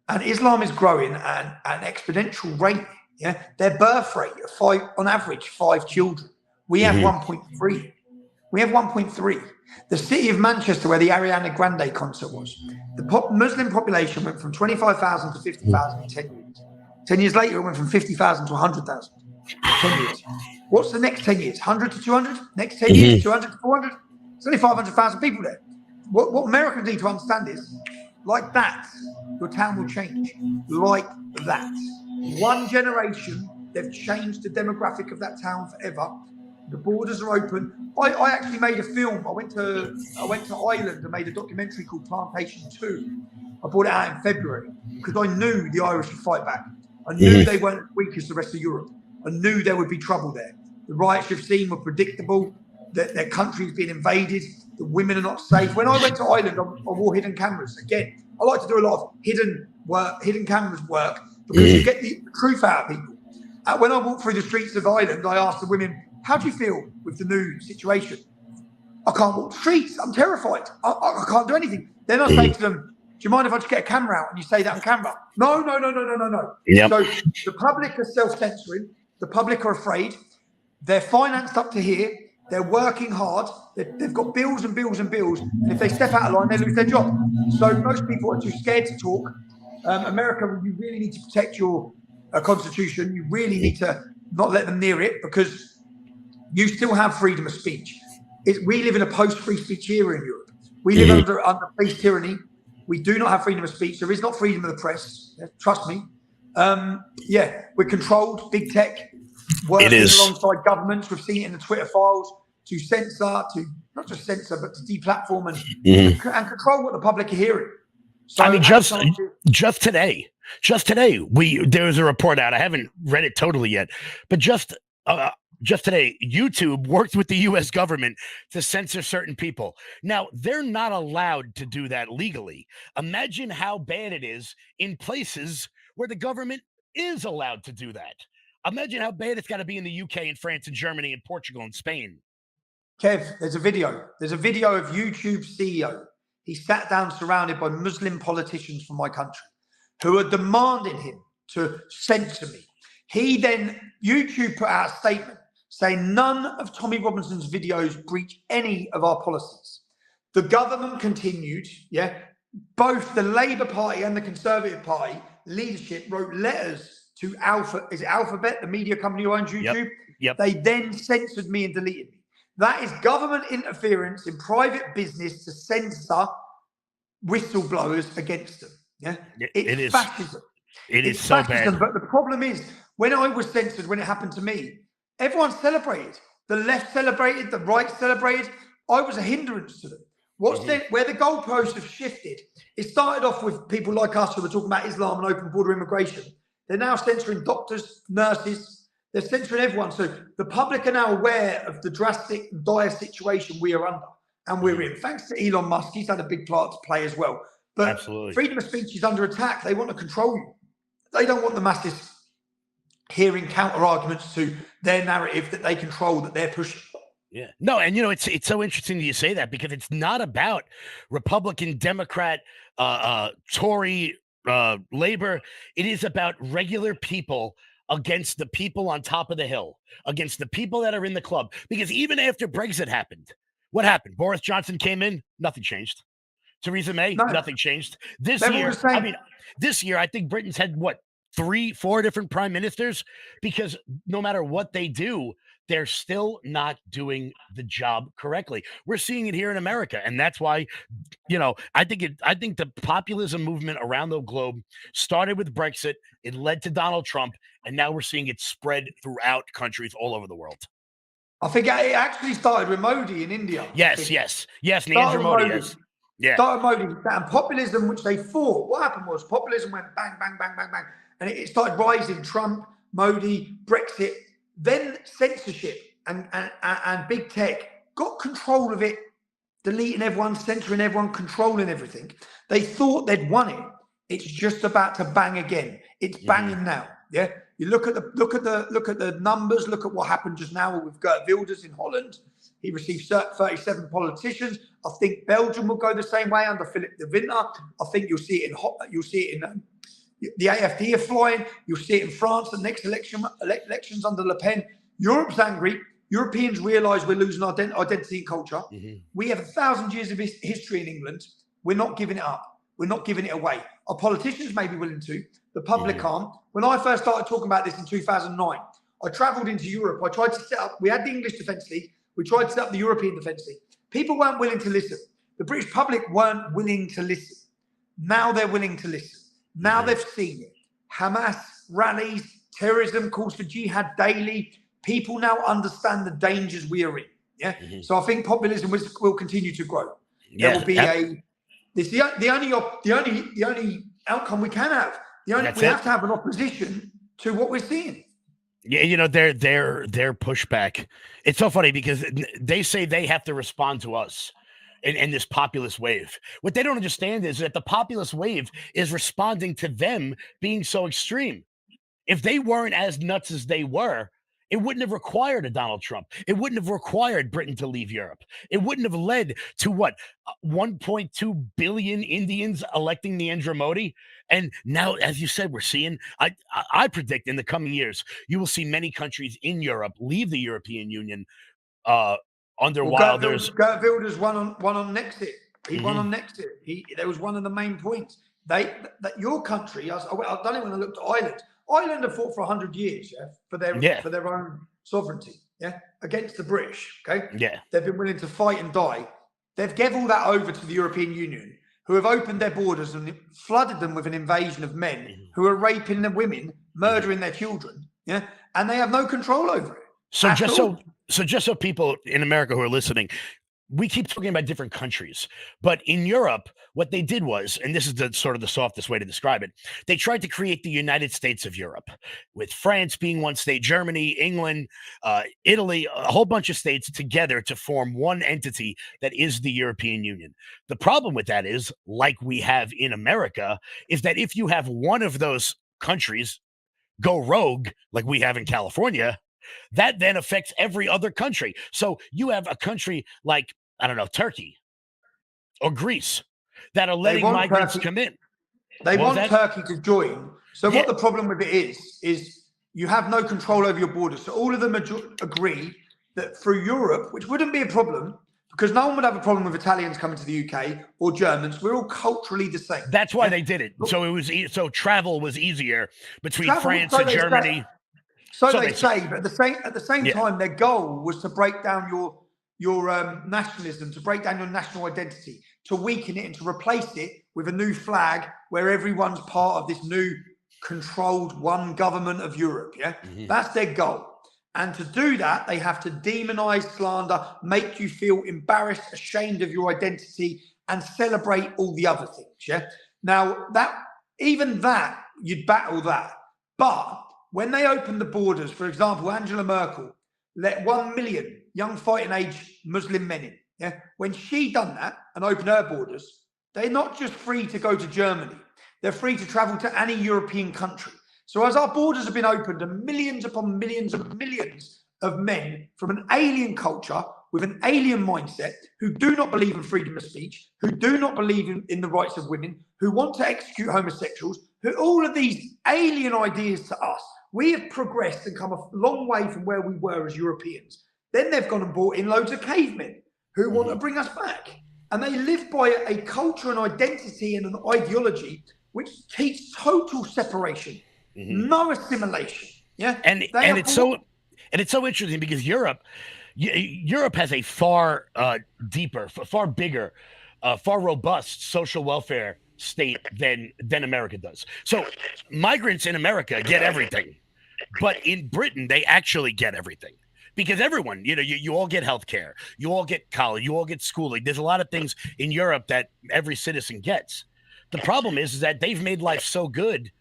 And Islam is growing at an exponential rate. Yeah, their birth rate on average 5 children. We have 1.3. We have 1.3. The city of Manchester, where the Ariana Grande concert was, the Muslim population went from 25,000 to 50,000 in 10 years. 10 years later, it went from 50,000 to 100,000. 10 years. What's the next 10 years? 100 to 200? Next 10 years, 200 to 400? There's only 500,000 people there. What Americans need to understand is, like that, your town will change. Like that. One generation, they've changed the demographic of that town forever. The borders are open. I actually made a film. I went to Ireland and made a documentary called Plantation 2. I brought it out in February because I knew the Irish would fight back. I knew they weren't as weak as the rest of Europe. I knew there would be trouble there. The riots you've seen were predictable. Their country's been invaded. The women are not safe. When I went to Ireland, I wore hidden cameras. Again, I like to do a lot of hidden cameras work because you get the truth out of people. When I walked through the streets of Ireland, I asked the women, how do you feel with the new situation? I can't walk the streets. I'm terrified. I can't do anything. Then I say to them, do you mind if I just get a camera out and you say that on camera? No. Yep. So the public are self-censoring. The public are afraid. They're financed up to here. They're working hard. They've got bills and bills and bills. And if they step out of line, they lose their job. So most people are too scared to talk. America, you really need to protect your constitution. You really need to not let them near it because you still have freedom of speech. We live in a post-free speech era in Europe. We live under police tyranny. We do not have freedom of speech. There is not freedom of the press. Trust me. We're controlled. Big tech working alongside governments. We've seen it in the Twitter files to censor, to not just censor, but to deplatform and control what the public are hearing. So I mean, just today, there was a report out. I haven't read it totally yet, but just today, YouTube worked with the U.S. government to censor certain people. Now, they're not allowed to do that legally. Imagine how bad it is in places where the government is allowed to do that. Imagine how bad it's got to be in the UK and France and Germany and Portugal and Spain. Kev, there's a video. There's a video of YouTube's CEO. He sat down surrounded by Muslim politicians from my country who are demanding him to censor me. YouTube put out a statement saying none of Tommy Robinson's videos breach any of our policies. The government continued, both the Labour Party and the Conservative Party leadership wrote letters to Alphabet, the media company who owns YouTube. Yep. They then censored me and deleted me. That is government interference in private business to censor whistleblowers against them. Yeah, it is fascism. It's so fascism, bad. But the problem is, when I was censored, when it happened to me, everyone celebrated. The left celebrated, the right celebrated. I was a hindrance to them. Where the goalposts have shifted, it started off with people like us who were talking about Islam and open border immigration. They're now censoring doctors, nurses. They're censoring everyone. So the public are now aware of the drastic, dire situation we are under and we're in. Thanks to Elon Musk, he's had a big part to play as well. But absolutely, freedom of speech is under attack. They want to control you. They don't want the masses hearing counter arguments to their narrative that they control, that they're pushing. Yeah. No, and it's so interesting that you say that because it's not about Republican, Democrat, Tory, Labor. It is about regular people against the people on top of the hill, against the people that are in the club. Because even after Brexit happened, what happened? Boris Johnson came in, nothing changed. Theresa May, nothing changed. This year, I think Britain's had 3-4 different prime ministers, because no matter what they do, they're still not doing the job correctly. We're seeing it here in America, and that's why, I think the populism movement around the globe started with Brexit. It led to Donald Trump, and now we're seeing it spread throughout countries all over the world. I think it actually started with Modi in India. Yes, Narendra Modi. Yes. Yeah. Started Modi, and populism, which they fought. What happened was populism went bang, bang, bang, bang, bang, and it started rising. Trump, Modi, Brexit. Then censorship and big tech got control of it, deleting everyone, censoring everyone, controlling everything. They thought they'd won it. It's just about to bang again. It's banging now. Yeah. You look at the numbers. Look at what happened just now with Geert Wilders in Holland. He received 37 politicians. I think Belgium will go the same way under Philip de Winter. I think you'll see it in the AFD are flying. You'll see it in France. The next elections under Le Pen. Europe's angry. Europeans realise we're losing our identity and culture. We have 1,000 years of history in England. We're not giving it up. We're not giving it away. Our politicians may be willing to. The public aren't. When I first started talking about this in 2009, I travelled into Europe. I tried to set up, we had the English Defence League. We tried to set up the European Defence League. People weren't willing to listen. The British public weren't willing to listen. Now they're willing to listen. Now they've seen it. Hamas rallies, terrorism, calls for jihad daily. People now understand the dangers we are in. Yeah. So I think populism will continue to grow. There will be it's the only outcome we can have. We have to have an opposition to what we're seeing. Yeah, you know, their pushback. It's so funny because they say they have to respond to us in this populist wave. What they don't understand is that the populist wave is responding to them being so extreme. If they weren't as nuts as they were, it wouldn't have required a Donald Trump. It wouldn't have required Britain to leave Europe. It wouldn't have led to 1.2 billion Indians electing Narendra Modi. And now, as you said, we're seeing, I predict in the coming years, you will see many countries in Europe leave the European Union under Wilders. Gert Wilders won on Nexit. He won on Nexit. There was one of the main points. That your country, I've done it when I looked at Ireland. Ireland have fought for 100 years, for their own sovereignty, against the British, They've been willing to fight and die. They've given all that over to the European Union, who have opened their borders and flooded them with an invasion of men who are raping the women, murdering their children, and they have no control over it. So just so people in America who are listening, we keep talking about different countries, but in Europe, what they did was, and this is the sort of the softest way to describe it, they tried to create the United States of Europe, with France being one state, Germany, England, Italy, a whole bunch of states together to form one entity that is the European Union. The problem with that is, like we have in America, is that if you have one of those countries go rogue, like we have in California, that then affects every other country. So you have a country like, I don't know, Turkey or Greece that are letting migrants come in. They want Turkey to join. So what the problem with it is you have no control over your borders. So all of them agree that through Europe, which wouldn't be a problem, because no one would have a problem with Italians coming to the UK or Germans. We're all culturally the same. That's why they did it. So travel was easier between France and Germany. So they say, but at the same time, their goal was to break down your nationalism, to break down your national identity, to weaken it and to replace it with a new flag where everyone's part of this new controlled one government of Europe. That's their goal. And to do that, they have to demonize, slander, make you feel embarrassed, ashamed of your identity, and celebrate all the other things. Now even that you'd battle that, but when they opened the borders, for example, Angela Merkel let 1 million young fighting age Muslim men in. When she done that and opened her borders, they're not just free to go to Germany. They're free to travel to any European country. So as our borders have been opened and millions upon millions and millions of men from an alien culture with an alien mindset who do not believe in freedom of speech, who do not believe in the rights of women, who want to execute homosexuals, who all of these alien ideas to us, we have progressed and come a long way from where we were as Europeans. Then they've gone and brought in loads of cavemen who want to bring us back. And they live by a culture and identity and an ideology which teaches total separation, no assimilation. And it's so interesting because Europe has a far deeper, far bigger, far robust social welfare state than America does. So migrants in America get everything, but in Britain they actually get everything because everyone, you all get health care, you all get college, you all get schooling. There's a lot of things in Europe that every citizen gets. The problem is that they've made life so good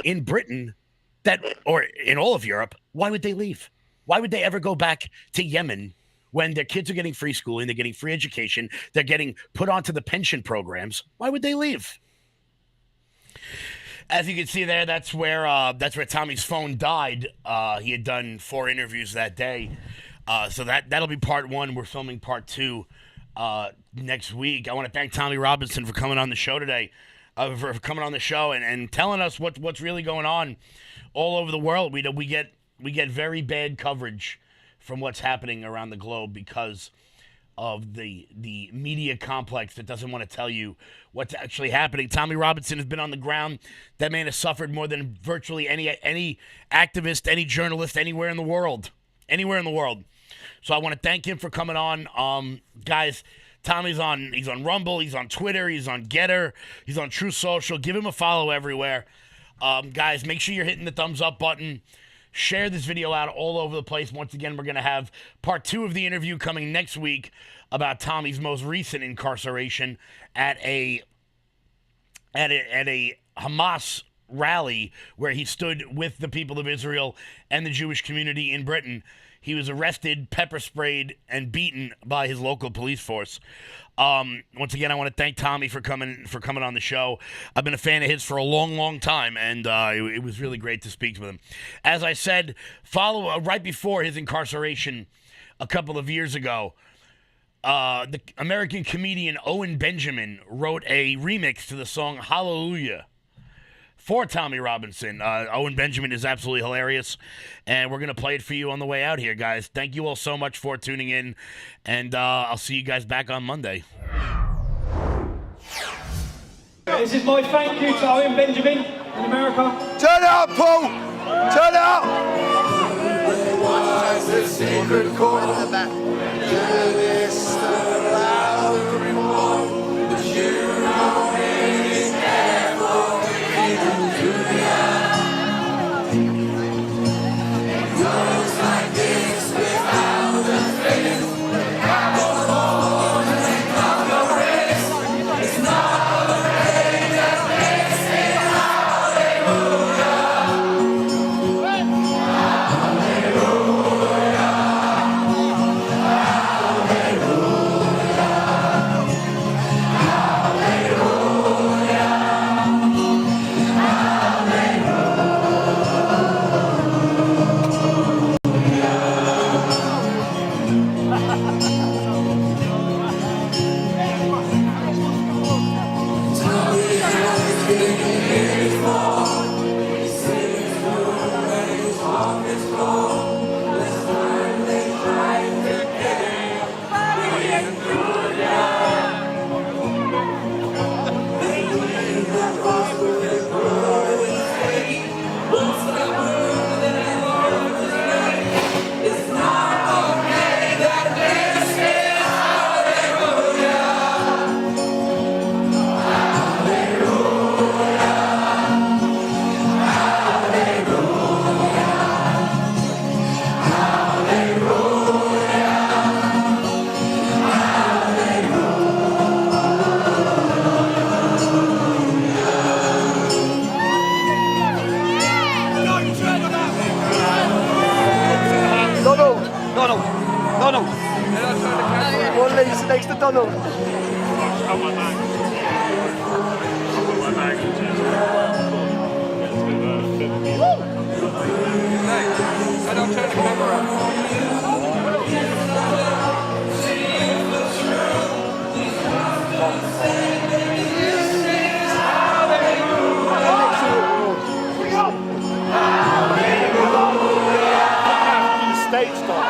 in Britain or in all of Europe. Why would they leave? Why would they ever go back to Yemen when their kids are getting free schooling, they're getting free education, they're getting put onto the pension programs? Why would they leave? As you can see there, that's where Tommy's phone died. He had done 4 interviews that day. So that'll be part 1. We're filming part 2 next week. I want to thank Tommy Robinson for coming on the show today, for coming on the show and telling us what's really going on all over the world. We get very bad coverage from what's happening around the globe because of the media complex that doesn't want to tell you what's actually happening. Tommy Robinson has been on the ground. That man has suffered more than virtually any activist, any journalist anywhere in the world. Anywhere in the world. So I want to thank him for coming on. Guys, Tommy's he's on Rumble, he's on Twitter, he's on Getter, he's on True Social. Give him a follow everywhere. Guys, make sure you're hitting the thumbs up button. Share this video out all over the place. Once again, we're going to have part 2 of the interview coming next week about Tommy's most recent incarceration at a Hamas rally where he stood with the people of Israel and the Jewish community in Britain. He was arrested, pepper sprayed, and beaten by his local police force. Once again, I want to thank Tommy for coming on the show. I've been a fan of his for a long, long time, and it was really great to speak with him. As I said, follow right before his incarceration a couple of years ago, the American comedian Owen Benjamin wrote a remix to the song Hallelujah for Tommy Robinson. Owen Benjamin is absolutely hilarious, and we're going to play it for you on the way out here, guys. Thank you all so much for tuning in, and I'll see you guys back on Monday. This is my thank you to Owen Benjamin in America. Turn it up, Paul! Turn it up! The secret chord at the back. Donald. One next to Donald. On my back. On my back. I don't turn the camera Stage stop.